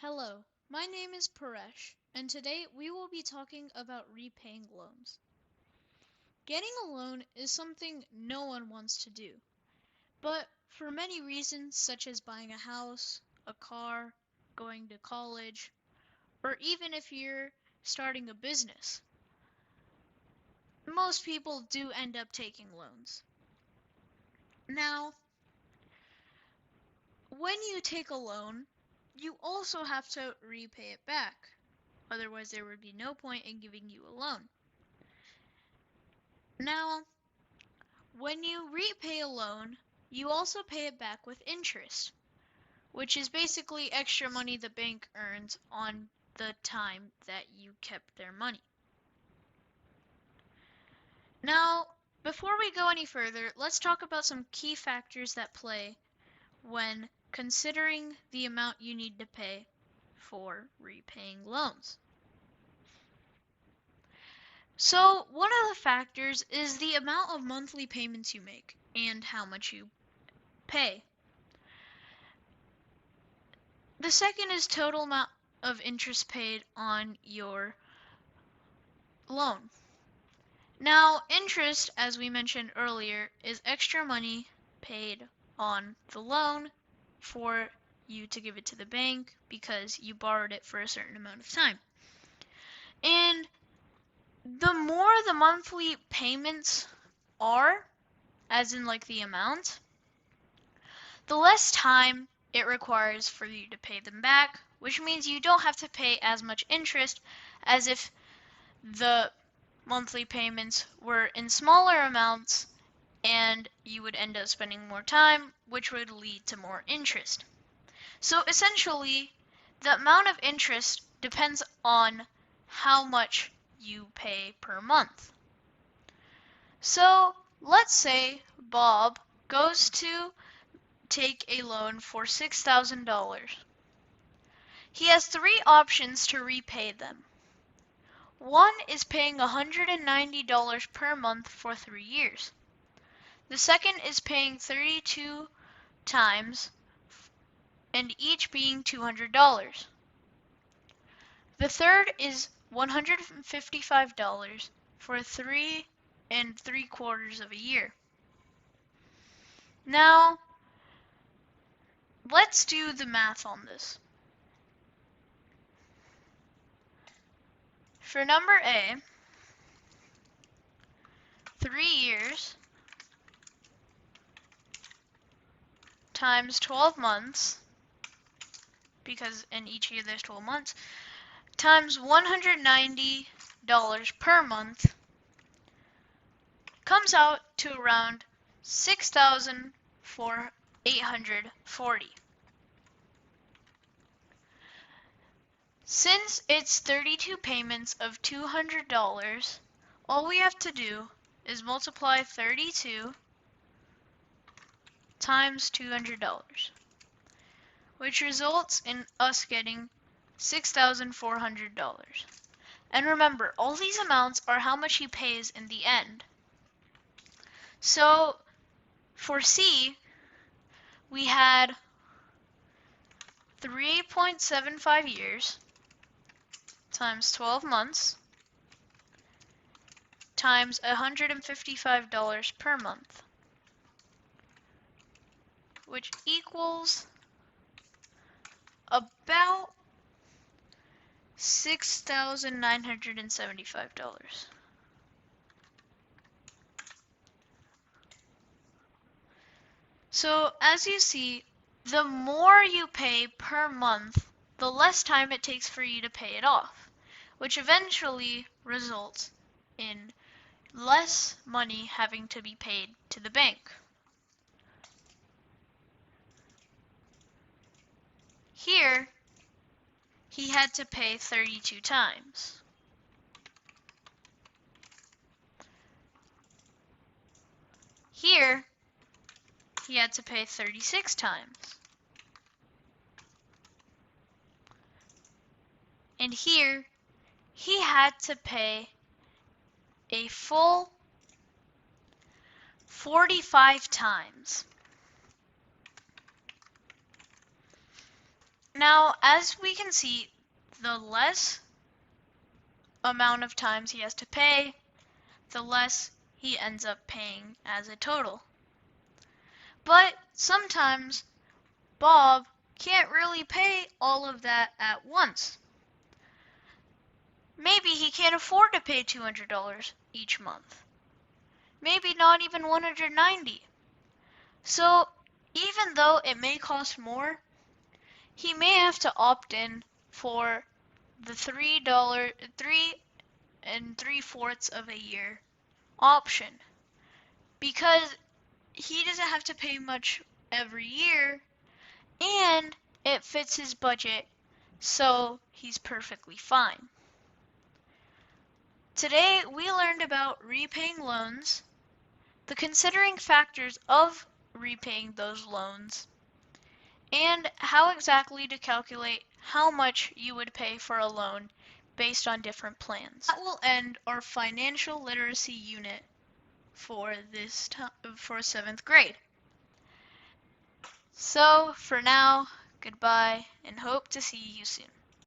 Hello, my name is Paresh, and today we will be talking about repaying loans. Getting a loan is something no one wants to do, but for many reasons such as buying a house, a car, going to college, or even if you're starting a business, most people do end up taking loans. Now, when you take a loan, you also have to repay it back. Otherwise, there would be no point in giving you a loan. Now, when you repay a loan, you also pay it back with interest, which is basically extra money the bank earns on the time that you kept their money. Now, before we go any further, let's talk about some key factors that play when considering the amount you need to pay for repaying loans. So, one of the factors is the amount of monthly payments you make and how much you pay. The second is total amount of interest paid on your loan. Now, interest, as we mentioned earlier, is extra money paid on the loan for you to give it to the bank because you borrowed it for a certain amount of time. And the more the monthly payments are, as in like the amount, the less time it requires for you to pay them back, which means you don't have to pay as much interest as if the monthly payments were in smaller amounts and you would end up spending more time, which would lead to more interest. So essentially, the amount of interest depends on how much you pay per month. So let's say Bob goes to take a loan for $6,000. He has three options to repay them. One is paying $190 per month for 3 years. The second is paying 32 times and each being $200. The third is $155 for 3 3/4 of a year. Now, let's do the math on this. For number A, 3 years times 12 months, because in each year there's 12 months, times $190 per month comes out to around $6,840. Since it's 32 payments of $200, all we have to do is multiply 32 times $200, which results in us getting $6,400. And remember, all these amounts are how much he pays in the end. So for C, we had 3.75 years times 12 months times $155 per month, which equals about $6,975. So as you see, the more you pay per month, the less time it takes for you to pay it off, which eventually results in less money having to be paid to the bank. Here, he had to pay 32 times. Here, he had to pay 36 times. And here, he had to pay a full 45 times. Now, as we can see, the less amount of times he has to pay, the less he ends up paying as a total. But sometimes Bob can't really pay all of that at once. Maybe he can't afford to pay $200 each month. Maybe not even 190. So even though it may cost more, he may have to opt in for the $3.375 of a year option because he doesn't have to pay much every year and it fits his budget, so he's perfectly fine. Today we learned about repaying loans, the considering factors of repaying those loans, and how exactly to calculate how much you would pay for a loan based on different plans. That will end our financial literacy unit for this for 7th grade. So for now, goodbye and hope to see you soon.